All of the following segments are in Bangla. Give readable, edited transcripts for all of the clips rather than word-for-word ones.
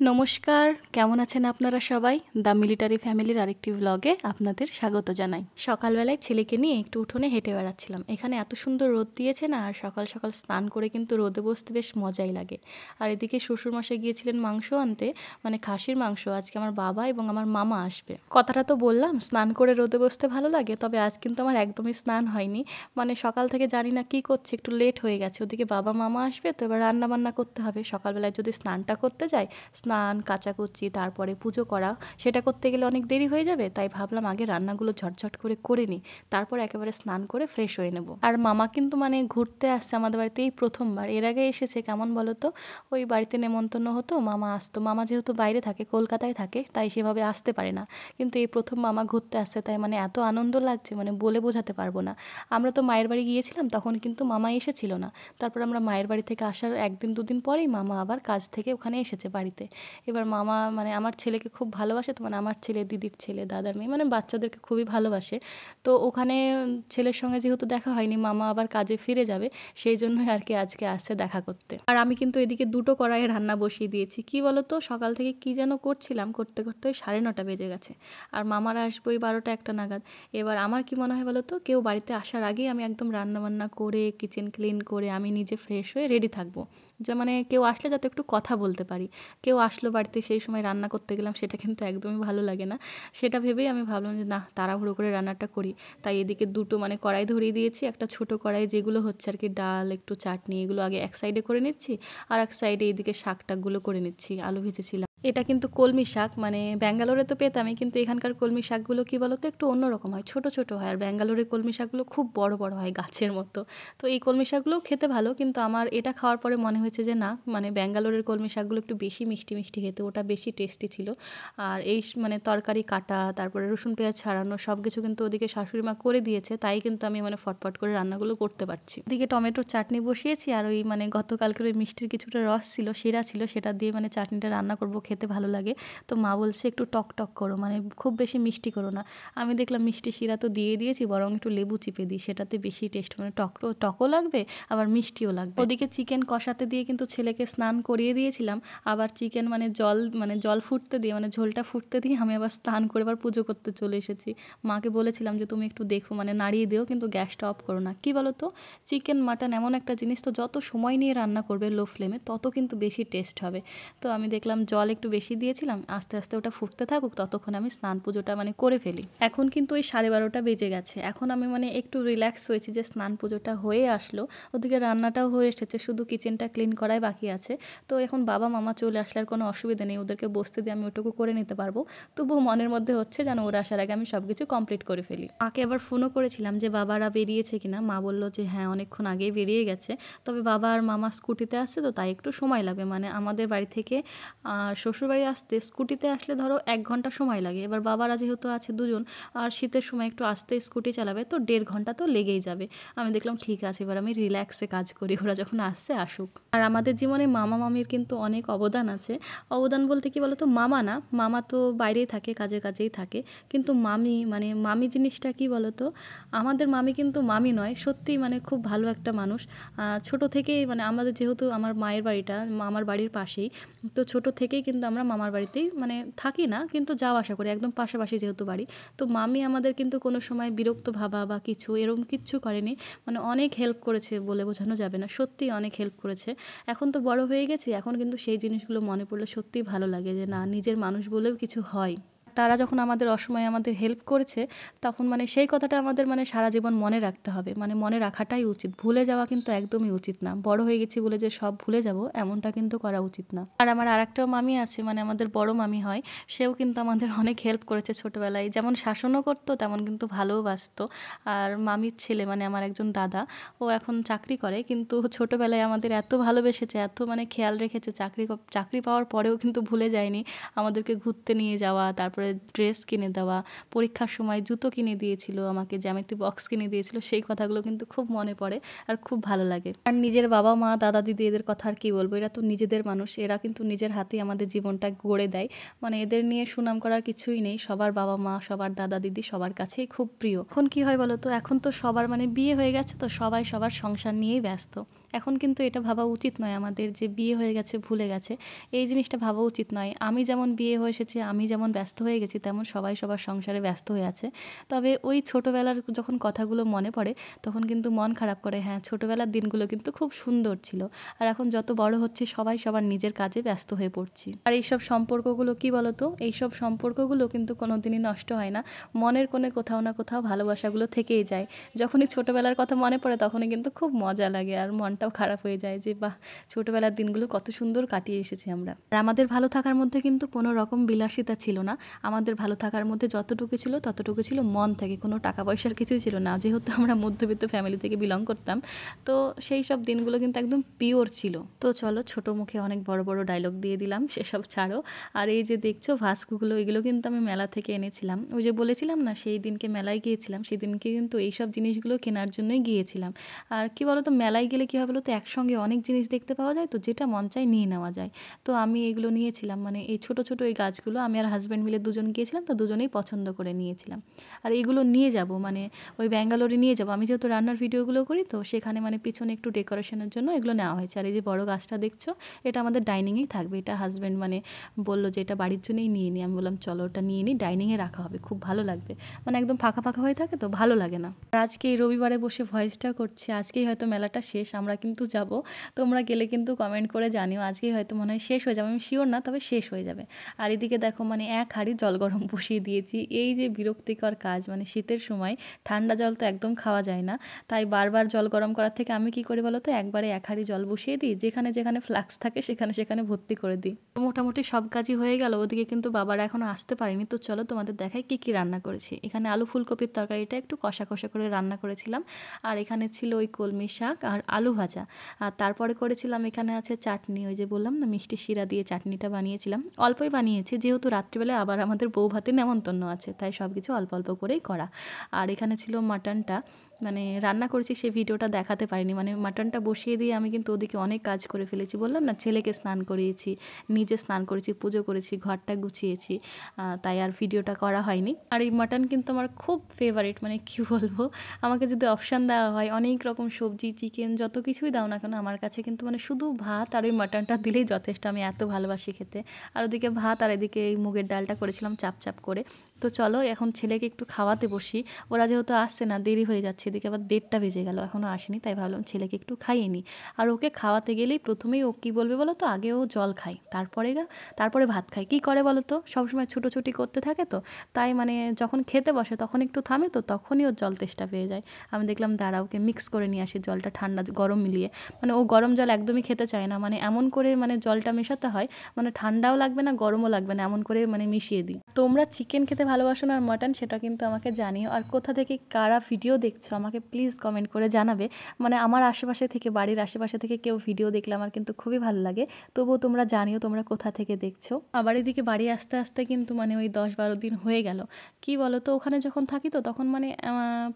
নমস্কার, কেমন আছেন আপনারা সবাই? দ্য মিলিটারি ফ্যামিলির আরেকটি ভ্লগে আপনাদের স্বাগত জানাই। সকালবেলায় ছেলেকে নিয়ে একটু উঠোনে হেঁটে বেড়াচ্ছিলাম। এখানে এত সুন্দর রোদ দিয়েছে না, আর সকাল সকাল স্নান করে কিন্তু রোদে বসতে বেশ মজাই লাগে। আর এদিকে শ্বশুরমশাই গিয়েছিলেন মাংস আনতে, মানে খাসির মাংস। আজকে আমার বাবা এবং আমার মামা আসবে। কথাটা তো বললাম স্নান করে রোদে বসতে ভালো লাগে, তবে আজ কিন্তু আমার একদমই স্নান হয়নি। মানে সকাল থেকে জানি না কী করছে, একটু লেট হয়ে গেছে। ওদিকে বাবা মামা আসবে তো এবার রান্না বান্না করতে হবে। সকালবেলায় যদি স্নানটা করতে যাই, স্নান কাচাকুচি তারপরে পুজো করা, সেটা করতে গেলে অনেক দেরি হয়ে যাবে। তাই ভাবলাম আগে রান্নাগুলো ঝটঝট করে নিই, তারপর একেবারে স্নান করে ফ্রেশ হয়ে নেব। আর মামা কিন্তু মানে ঘুরতে আসছে আমাদের বাড়িতে এই প্রথমবার। এর আগে এসেছে কেমন বলো তো, ওই বাড়িতে নেমন্তন্ন হতো, মামা আসতো। মামা যেহেতু বাইরে থাকে, কলকাতায় থাকে, তাই সেভাবে আসতে পারে না। কিন্তু এই প্রথম মামা ঘুরতে আসছে, তাই মানে এত আনন্দ লাগছে, মানে বলে বোঝাতে পারবো না। আমরা তো মায়ের বাড়ি গিয়েছিলাম, তখন কিন্তু মামা এসেছিল না। তারপর আমরা মায়ের বাড়ি থেকে আসার একদিন দুদিন পরেই মামা আবার কাজ থেকে ওখানে এসেছে বাড়িতে। এবার মামা মানে আমার ছেলেকে খুব ভালোবাসে, তো মানে আমার ছেলে, দিদির ছেলে, দাদার মেয়ে, মানে বাচ্চাদেরকে খুবই ভালোবাসে। তো ওখানে ছেলের সঙ্গে যেহেতু দেখা হয়নি, মামা আবার কাজে ফিরে যাবে, সেই জন্যই আর কি আজকে আসছে দেখা করতে। আর আমি কিন্তু এদিকে দুটো কড়াইয়ে রান্না বসিয়ে দিয়েছি। কি বলো তো, সকাল থেকে কি যেন করছিলাম, করতে করতে ওই 9:30 বেজে গেছে। আর মামারা আসবে ওই 12টা 1টা নাগাদ। এবার আমার কি মনে হয় বলো তো, কেউ বাড়িতে আসার আগেই আমি একদম রান্নাবান্না করে, কিচেন ক্লিন করে আমি নিজে ফ্রেশ হয়ে রেডি থাকবো, যে মানে কেউ আসলে যাতে একটু কথা বলতে পারি। কেউ আসলো বাড়িতে, সেই সময় রান্না করতে গেলাম, সেটা কিন্তু একদমই ভালো লাগে না। সেটা ভেবেই আমি ভাবলাম যে না, তাড়াহুড়ো করে রান্নাটা করি। তাই এদিকে দুটো মানে কড়াই ধরিয়ে দিয়েছি। একটা ছোট কড়াই, যেগুলো হচ্ছে আর কি ডাল, একটু চাটনি, এগুলো আগে এক সাইডে করে নিচ্ছি। আর এক সাইডে এদিকে শাক টাকগুলো করে নিচ্ছি। আলু ভেজেছিলাম। এটা কিন্তু কলমি শাক, মানে ব্যাঙ্গালোরে তো পেতামই, কিন্তু এখানকার কলমি শাকগুলো কী বলো তো, একটু অন্যরকম হয়, ছোট ছোট হয়। আর ব্যাঙ্গালোরের কলমি শাকগুলো খুব বড় বড় হয়, গাছের মতো। তো এই কলমি শাকগুলোও খেতে ভালো, কিন্তু আমার এটা খাওয়ার পরে মনে হয়েছে যে না, মানে ব্যাঙ্গালোরের কলমি শাকগুলো একটু বেশি মিষ্টি মিষ্টি খেতে, ওটা বেশি টেস্টি ছিল। আর এই মানে তরকারি কাটা, তারপরে রসুন পেঁয়াজ ছাড়ানো, সব কিছু কিন্তু ওদিকে শাশুড়ি মা করে দিয়েছে, তাই কিন্তু আমি মানে ফটফট করে রান্নাগুলো করতে পারছি। ওদিকে টমেটোর চাটনি বসিয়েছি, আর ওই মানে গতকালকের ওই মিষ্টির কিছুটা রস ছিল, শিরা ছিল, সেটা দিয়ে মানে চাটনিটা রান্না করব, খেতে ভালো লাগে। তো মা বলছে একটু টক টক করো, মানে খুব বেশি মিষ্টি করো না। আমি দেখলাম মিষ্টি শিরা তো দিয়ে দিয়েছি, বরং একটু লেবু চিপে দিই, সেটাতে বেশি টেস্ট, মানে টকও লাগবে আবার মিষ্টিও লাগবে। ওদিকে চিকেন কষাতে দিয়ে কিন্তু ছেলেকে স্নান করিয়ে দিয়েছিলাম। আবার চিকেন মানে জল ফুটতে দিয়ে, মানে ঝোলটা ফুটতে দিয়ে আমি আবার স্নান করে আবার পুজো করতে চলে এসেছি। মাকে বলেছিলাম যে তুমি একটু দেখো, মানে নাড়িয়ে দিও, কিন্তু গ্যাসটা অফ করো না। কি বলো তো, চিকেন মাটন এমন একটা জিনিস, তো যত সময় নিয়ে রান্না করবে লো ফ্লেমে, তত কিন্তু বেশি টেস্ট হবে। তো আমি দেখলাম জল একটু বেশি দিয়েছিলাম, আস্তে আস্তে ওটা ফুটতে থাকুক, ততক্ষণ আমি স্নান পুজোটা মানে করে ফেলি। এখন কিন্তু ওই 12:30 বেজে গেছে। এখন আমি মানে একটু রিল্যাক্স হয়েছি যে স্নান পুজোটা হয়ে আসলো, ওদিকে রান্নাটাও হয়ে এসেছে, শুধু কিচেনটা ক্লিন করাই বাকি আছে। তো এখন বাবা মামা চলে আসলে আর কোনো অসুবিধা নেই, ওদেরকে বসতে দিয়ে আমি ওটুকু করে নিতে পারবো। তবুও মনের মধ্যে হচ্ছে যেন ওরা আসার আগে আমি সব কিছু কমপ্লিট করে ফেলি। মাকে আবার ফোনও করেছিলাম যে বাবারা বেরিয়েছে কিনা। মা বললো যে হ্যাঁ, অনেকক্ষণ আগেই বেরিয়ে গেছে, তবে বাবা আর মামা স্কুটিতে আসছে, তো তাই একটু সময় লাগবে। মানে আমাদের বাড়ি থেকে শ্বশুরবাড়ি আসতে স্কুটিতে আসলে ধরো 1 ঘন্টা সময় লাগে। এবার বাবারা যেহেতু আছে দুজন, আর শীতের সময় একটু আস্তে স্কুটি চালাবে, তো 1.5 ঘন্টা তো লেগেই যাবে। আমি দেখলাম ঠিক আছে, এবার আমি রিল্যাক্সে কাজ করি, ওরা যখন আসছে আসুক। আর আমাদের জীবনে মামা মামির কিন্তু অনেক অবদান আছে। অবদান বলতে কি বলতো, মামা না, মামা তো বাইরেই থাকে, কাজেই থাকে, কিন্তু মামি, মানে মামি জিনিসটা কি বলতো, আমাদের মামি কিন্তু মামি নয়, সত্যিই মানে খুব ভালো একটা মানুষ। ছোট থেকেই মানে আমাদের, যেহেতু আমার মায়ের বাড়িটা মামার বাড়ির পাশেই, তো ছোট থেকেই কিন্তু আমরা মামার বাড়িতেই মানে থাকি না, কিন্তু যাওয়া আসা করি, একদম পাশাপাশি যেহেতু বাড়ি। তো মামি আমাদের কিন্তু কোনো সময় বিরক্ত ভাবা বা কিছু এরকম কিচ্ছু করেনি। মানে অনেক হেল্প করেছে, বলে বোঝানো যাবে না, সত্যিই অনেক হেল্প করেছে। এখন তো বড় হয়ে গেছি, এখন কিন্তু সেই জিনিসগুলো মনে পড়লে সত্যিই ভালো লাগে যে না, নিজের মানুষ বলেও কিছু হয়। তারা যখন আমাদের অসময়ে আমাদের হেল্প করেছে, তখন মানে সেই কথাটা আমাদের মানে সারা জীবন মনে রাখতে হবে, মানে মনে রাখাটাই উচিত। ভুলে যাওয়া কিন্তু একদমই উচিত না। বড় হয়ে গেছি বলে যে সব ভুলে যাব, এমনটা কিন্তু করা উচিত না। আর আমার আরেকটাও মামি আছে, মানে আমাদের বড় মামি হয়, সেও কিন্তু আমাদের অনেক হেল্প করেছে ছোটোবেলায়, যেমন শাসনও করতো, তেমন কিন্তু ভালোবাসতো। আর মামির ছেলে মানে আমার একজন দাদা, ও এখন চাকরি করে, কিন্তু ছোটোবেলায় আমাদের এত ভালোবেসেছে, এত মানে খেয়াল রেখেছে, চাকরি পাওয়ার পরেও কিন্তু ভুলে যায়নি আমাদেরকে ঘুরতে নিয়ে যাওয়া, তারপরে তারপরে ড্রেস কিনে দেওয়া, পরীক্ষার সময় জুতো কিনে দিয়েছিল আমাকে, জ্যামিতি বক্স কিনে দিয়েছিল, সেই কথাগুলো কিন্তু খুব মনে পড়ে আর খুব ভালো লাগে। আর নিজের বাবা মা দাদা দিদি এদের কথা আর কি বলবো, এরা তো নিজেদের মানুষ, এরা কিন্তু নিজের হাতেই আমাদের জীবনটা গড়ে দেয়। মানে এদের নিয়ে সুনাম করার কিছুই নেই, সবার বাবা মা সবার দাদা দিদি সবার কাছেই খুব প্রিয়। এখন কি হয় বলো তো, এখন তো সবার মানে বিয়ে হয়ে গেছে, তো সবাই সবার সংসার নিয়েই ব্যস্ত। এখন কিন্তু এটা ভাবা উচিত নয় আমাদের যে বিয়ে হয়ে গেছে ভুলে গেছে, এই জিনিসটা ভাবা উচিত নয়। আমি যেমন বিয়ে হয়ে এসেছি, আমি যেমন ব্যস্ত হয়ে গেছি, তেমন সবাই সবার সংসারে ব্যস্ত হয়ে আছে। তবে ওই ছোটোবেলার যখন কথাগুলো মনে পড়ে তখন কিন্তু মন খারাপ করে। হ্যাঁ, ছোটোবেলার দিনগুলো কিন্তু খুব সুন্দর ছিল। আর এখন যত বড় হচ্ছে সবাই সবার নিজের কাজে ব্যস্ত হয়ে পড়ছি। আর এইসব সম্পর্কগুলো কি বলতো, এইসব সম্পর্কগুলো কিন্তু কোনো দিনই নষ্ট হয় না। মনের কোণে কোথাও না কোথাও ভালোবাসাগুলো থেকেই যায়। যখনই ছোটোবেলার কথা মনে পড়ে তখনই কিন্তু খুব মজা লাগে আর মনটাও খারাপ হয়ে যায় যে বাহ, ছোটোবেলার দিনগুলো কত সুন্দর কাটিয়ে এসেছি আমরা। আর আমাদের ভালো থাকার মধ্যে কিন্তু কোনো রকম বিলাসিতা ছিল না। আমাদের ভালো থাকার মধ্যে যতটুকু ছিল ততটুকু ছিল মন থেকে, কোনো টাকা পয়সার কিছুই ছিল না। যেহেতু আমরা মধ্যবিত্ত ফ্যামিলি থেকে বিলং করতাম, তো সেই সব দিনগুলো কিন্তু একদম পিওর ছিল। তো চলো, ছোটো মুখে অনেক বড় বড় ডায়লগ দিয়ে দিলাম, সেসব ছাড়ো। আর এই যে দেখছো ভাস্কগুলো, এগুলো কিন্তু আমি মেলা থেকে এনেছিলাম। ওই যে বলেছিলাম না সেই দিনকে মেলায় গিয়েছিলাম, সেই দিনকে কিন্তু এইসব জিনিসগুলো কেনার জন্যই গিয়েছিলাম। আর কি বলো তো, মেলায় গেলে কী হবে বলো তো, একসঙ্গে অনেক জিনিস দেখতে পাওয়া যায়, তো যেটা মন চায় নিয়ে নেওয়া যায়। তো আমি এগুলো নিয়েছিলাম, মানে এই ছোটো ছোটো এই গাছগুলো আমি আর হাজব্যান্ড মিলে দুজন গিয়েছিলাম, তো দুজনেই পছন্দ করে নিয়েছিলাম। আর এগুলো নিয়ে যাব, মানে ওই ব্যাঙ্গালোরে নিয়ে যাব। আমি যেহেতু রান্নার ভিডিওগুলো করি, তো সেখানে মানে পিছনে একটু ডেকোরেশনের জন্য এগুলো নেওয়া হয়েছে। আর এই যে বড় গাছটা দেখছো, এটা আমাদের ডাইনিংয়েই থাকবে। এটা হাজব্যান্ড মানে বললো যে এটা বাড়ির জন্যই নিয়ে নিই। আমি বললাম চলো ওটা নিয়ে নিই, ডাইনিংয়ে রাখা হবে, খুব ভালো লাগবে। মানে একদম ফাঁকা ফাঁকা হয়ে থাকে তো ভালো লাগে না। আর আজকে এই রবিবারে বসে ভয়েসটা করছি, আজকেই হয়তো মেলাটা শেষ, আমরা কিন্তু যাব। তোমরা গেলে কিন্তু কমেন্ট করে জানিও, আজকেই হয়তো মনে হয় শেষ হয়ে যাবে, আমি শিওর না, তবে শেষ হয়ে যাবে। আর এদিকে দেখো মানে এক হাঁড়ি জল গরম বসিয়ে দিয়েছি। এই যে বিরক্তিকর কাজ, মানে শীতের সময় ঠান্ডা জল তো একদম খাওয়া যায় না, তাই বারবার জল গরম করার থেকে আমি কি করি বলো তো, একবারে এক হাঁড়ি জল বসিয়ে দিই, যেখানে যেখানে ফ্লাক্স থাকে সেখানে সেখানে ভর্তি করে দিই। মোটামুটি সব কাজই হয়ে গেল। ওদিকে কিন্তু বাবারা এখনও আসতে পারেনি। তো চলো তোমাদের দেখাই কি কি রান্না করেছি। এখানে আলু ফুলকপির তরকারিটা একটু কষা কষা করে রান্না করেছিলাম। আর এখানে ছিল ওই কলমি শাক আর আলু ভাজা। আর তারপরে করেছিলাম, এখানে আছে চাটনি, ওই যে বললাম না মিষ্টি শিরা দিয়ে চাটনিটা বানিয়েছিলাম। অল্পই বানিয়েছি, যেহেতু রাত্রিবেলা আবার আমাদের বউ ভাতে নেমন্তন্ন আছে, তাই সব কিছু অল্প অল্প করেই করা। আর এখানে ছিল মাটনটা, মানে রান্না করেছি সেই ভিডিওটা দেখাতে পারিনি। মানে মাটনটা বসিয়ে দিয়ে আমি কিন্তু ওদিকে অনেক কাজ করে ফেলেছি। বললাম না, ছেলেকে স্নান করিয়েছি, নিজে স্নান করেছি, পুজো করেছি, ঘরটা গুছিয়েছি, তাই আর ভিডিওটা করা হয়নি। আর এই মাটন কিন্তু আমার খুব ফেভারিট, মানে কি বলবো, আমাকে যদি অপশান দেওয়া হয় অনেক রকম সবজি চিকেন যত কিছুই দাও না কেন, আমার কাছে কিন্তু মানে শুধু ভাত আর ওই মাটনটা দিলেই যথেষ্ট, আমি এত ভালোবাসি খেতে। আর ওদিকে ভাত আর এদিকে এই মুগের ডালটা করেছিলাম চাপ চাপ করে। তো চলো এখন ছেলেকে একটু খাওয়াতে বসি, ওরা যেহেতু আসছে না, দেরি হয়ে যাচ্ছে, এদিকে আবার 1:30 বেজে গেল, এখনও আসেনি, তাই ভাবলাম ছেলেকে একটু খাইয়ে নিই। আর ওকে খাওয়াতে গেলেই প্রথমেই ও কী বলবে বলো তো, আগে ও জল খায়, তারপরে ভাত খায়। কী করে বলো তো, সবসময় ছুটোছুটি করতে থাকে, তো তাই মানে যখন খেতে বসে তখন একটু থামে, তো তখনই ওর জল তেষ্টা পেয়ে যায়। আমি দেখলাম দাঁড়া, ওকে মিক্স করে নিয়ে আসি জলটা, ঠান্ডা গরম মিলিয়ে। মানে ও গরম জল একদমই খেতে চায় না, মানে এমন করে মানে জলটা মেশাতে হয়, মানে ঠান্ডাও লাগবে না গরমও লাগবে না, এমন করে মানে মিশিয়ে দিই। তোমরা চিকেন খেতে ভালোবাসো না আর মাটন, সেটা কিন্তু আমাকে জানিও। আর কোথা থেকে কারা ভিডিও দেখছো আমাকে প্লিজ কমেন্ট করে জানাবে। মানে আমার আশেপাশে থেকে, বাড়ির আশেপাশে থেকে কেউ ভিডিও দেখলে আমার কিন্তু খুবই ভালো লাগে। তবুও তোমরা জানিও তোমরা কোথা থেকে দেখছো। আবার এদিকে বাড়ি আসতে আসতে কিন্তু মানে ওই 10-12 দিন হয়ে গেল। কি বলো তো, ওখানে যখন থাকি তো তখন মানে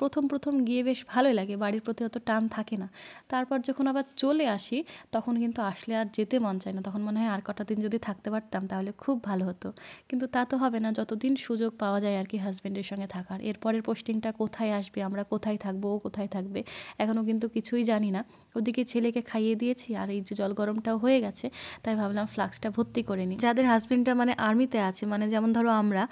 প্রথম প্রথম গিয়ে বেশ ভালোই লাগে, বাড়ির প্রতি অত টান থাকে না। তারপর যখন আবার চলে আসি তখন কিন্তু আসলে আর যেতে মন চায় না, তখন মনে হয় আর কটা দিন যদি থাকতে পারতাম তাহলে খুব ভালো হতো। কিন্তু তা তো হবে না, যতদিন সুযোগ পাওয়া যায় আর কি হাজব্যান্ডের সঙ্গে থাকার। এরপরের পোস্টিংটা কোথায় আসবে, আমরা কোথায় থাকবো, ও কোথায় থাকবে, এখনও কিন্তু কিছুই জানি না। ওদিকে ছেলেকে খাইয়ে দিয়েছি আর এই যে জল গরমটাও হয়ে গেছে, তাই ভাবলাম ফ্লাক্সটা ভর্তি করে নিই। যাদের হাজব্যান্ডরা মানে আর্মিতে আছে, মানে যেমন ধরো আমরা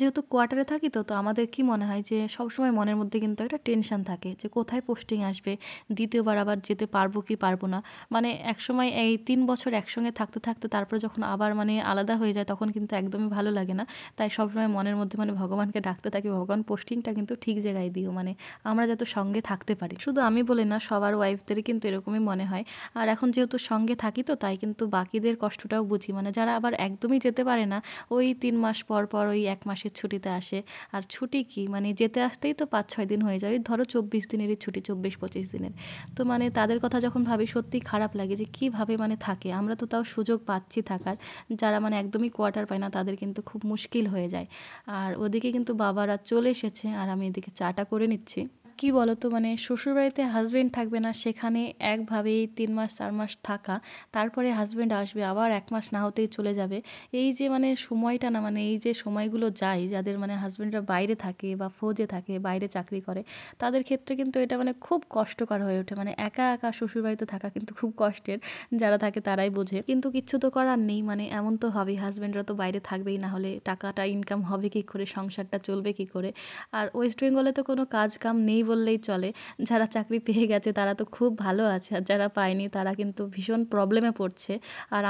যেহেতু কোয়ার্টারে থাকি, তো আমাদের কি মনে হয় যে সবসময় মনের মধ্যে কিন্তু একটা টেনশন থাকে যে কোথায় পোস্টিং আসবে, দ্বিতীয়বার আবার যেতে পারবো কি পারবো না। মানে একসময় এই 3 বছর একসঙ্গে থাকতে থাকতে তারপরে যখন আবার মানে আলাদা হয়ে যায় তখন কিন্তু একদমই ভালো লাগে না। তাই সবসময় মনের মধ্যে মানে ভগবানকে ডাকতে থাকি, ভগবান পোস্টিংটা কিন্তু ঠিক জায়গায় দিও, মানে মানে আমরা যাতে সঙ্গে থাকতে পারি। শুধু আমি বলি না, সবার ওয়াইফদেরই কিন্তু এরকমই মনে হয়। আর এখন যেহেতু সঙ্গে থাকি তো তাই কিন্তু বাকিদের কষ্টটাও বুঝি, মানে যারা আবার একদমই যেতে পারে না, ওই 3 মাস পর পর ওই 1 মাসের ছুটিতে আসে। আর ছুটি কি, মানে যেতে আসতেই তো 5-6 দিন হয়ে যায়, ওই ধরো 24 দিনেরই ছুটি, 24-25 দিনের। তো মানে তাদের কথা যখন ভাবি সত্যিই খারাপ লাগে যে কীভাবে মানে থাকে। আমরা তো তাও সুযোগ পাচ্ছি থাকার, যারা মানে একদমই কোয়ার্টার পায় না তাদের কিন্তু খুব মুশকিল হয়ে যায়। আর ওদিকে কিন্তু বাবারা চলে এসেছে আর আমি এদিকে চাটা করে নিচ্ছি। কি বলো তো, মানে শ্বশুরবাড়িতে হাজব্যান্ড থাকবে না, সেখানে একভাবেই 3 মাস 4 মাস থাকা, তারপরে হাজব্যান্ড আসবে আবার 1 মাস না হতেই চলে যাবে। এই যে মানে সময়টা না, মানে এই যে সময়গুলো যায় যাদের মানে হাজব্যান্ডরা বাইরে থাকে বা ফৌজে থাকে, বাইরে চাকরি করে, তাদের ক্ষেত্রে কিন্তু এটা মানে খুব কষ্টকর হয়ে ওঠে। মানে একা একা শ্বশুরবাড়িতে থাকা কিন্তু খুব কষ্টের, যারা থাকে তারাই বোঝে। কিন্তু কিচ্ছু তো করার নেই, মানে এমন তো হবেই, হাজব্যান্ডরা তো বাইরে থাকবেই, না হলে টাকাটা ইনকাম হবে কী করে, সংসারটা চলবে কী করে। আর ওয়েস্ট বেঙ্গলে তো কোনো কাজ কাম নেই বললেই চলে। যারা চাকরি পেয়ে গেছে তারা তো খুব ভালো আছে, আর যারা পায়নি তারা কিন্তু ভীষণ প্রবলেমে পড়ছে। আর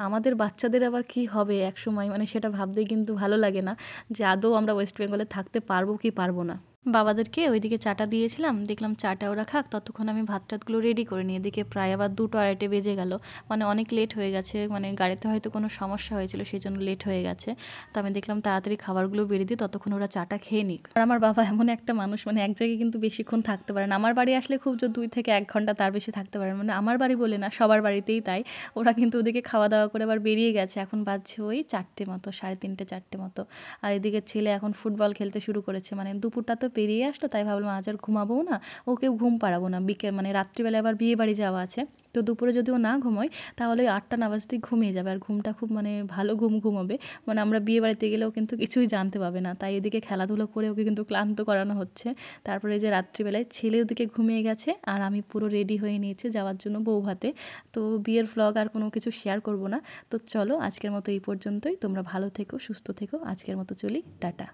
আমাদের বাচ্চাদের আবার কী হবে একসময়, মানে সেটা ভাবতেই কিন্তু ভালো লাগে না যে আদৌ আমরা ওয়েস্ট বেঙ্গলে থাকতে পারবো কি পারবো না। বাবাদেরকে ওইদিকে চাটা দিয়েছিলাম, দেখলাম চাটা ওরা খাক, ততক্ষণ আমি ভাত টাতগুলো রেডি করে নিই। এদিকে প্রায় আবার 2-2:30 বেজে গেল, মানে অনেক লেট হয়ে গেছে, মানে গাড়িতে হয়তো কোনো সমস্যা হয়েছিল সেই জন্য লেট হয়ে গেছে। তো আমি দেখলাম তাড়াতাড়ি খাবারগুলো বেরিয়ে দিই, ততক্ষণ ওরা চাটা খেয়ে নিক। আর আমার বাবা এমন একটা মানুষ, মানে এক জায়গায় কিন্তু বেশিক্ষণ থাকতে পারে না। আমার বাড়ি আসলে খুব জোর 2 থেকে 1 ঘন্টা, তার বেশি থাকতে পারে না। মানে আমার বাড়ি বলে না, সবার বাড়িতেই তাই। ওরা কিন্তু ওদিকে খাওয়া দাওয়া করে আবার বেরিয়ে গেছে, এখন বাজছে ওই 4টে মতো, 3:30 4টে মতো। আর এদিকে ছেলে এখন ফুটবল খেলতে শুরু করেছে, মানে দুপুরটা তো পেরিয়ে আসলো, তাই ভাবলাম আজ আর ঘুমাবো না, ওকেও ঘুম পাড়াবো না। মানে রাত্রিবেলা আবার বিয়ে বাড়ি যাওয়া আছে, তো দুপুরে যদি ও না ঘুমোয় তাহলে 8টা না বাজতেই ঘুমিয়ে যাবে, আর ঘুমটা খুব মানে ভালো ঘুমাবে। মানে আমরা বিয়ে বাড়িতে গেলেও কিন্তু কিছুই জানতে পাবে না, তাই এদিকে খেলাধুলো করে ওকে কিন্তু ক্লান্ত করানো হচ্ছে। তারপরে যে রাত্রিবেলায় ছেলে ওদিকে ঘুমিয়ে গেছে আর আমি পুরো রেডি হয়ে নিয়েছি যাওয়ার জন্য বৌভাতে। তো বিয়ের ভ্লগ আর কোনো কিছু শেয়ার করব না। তো চলো আজকের মতো এই পর্যন্তই, তোমরা ভালো থেকো, সুস্থ থেকো, আজকের মতো চলি, টাটা।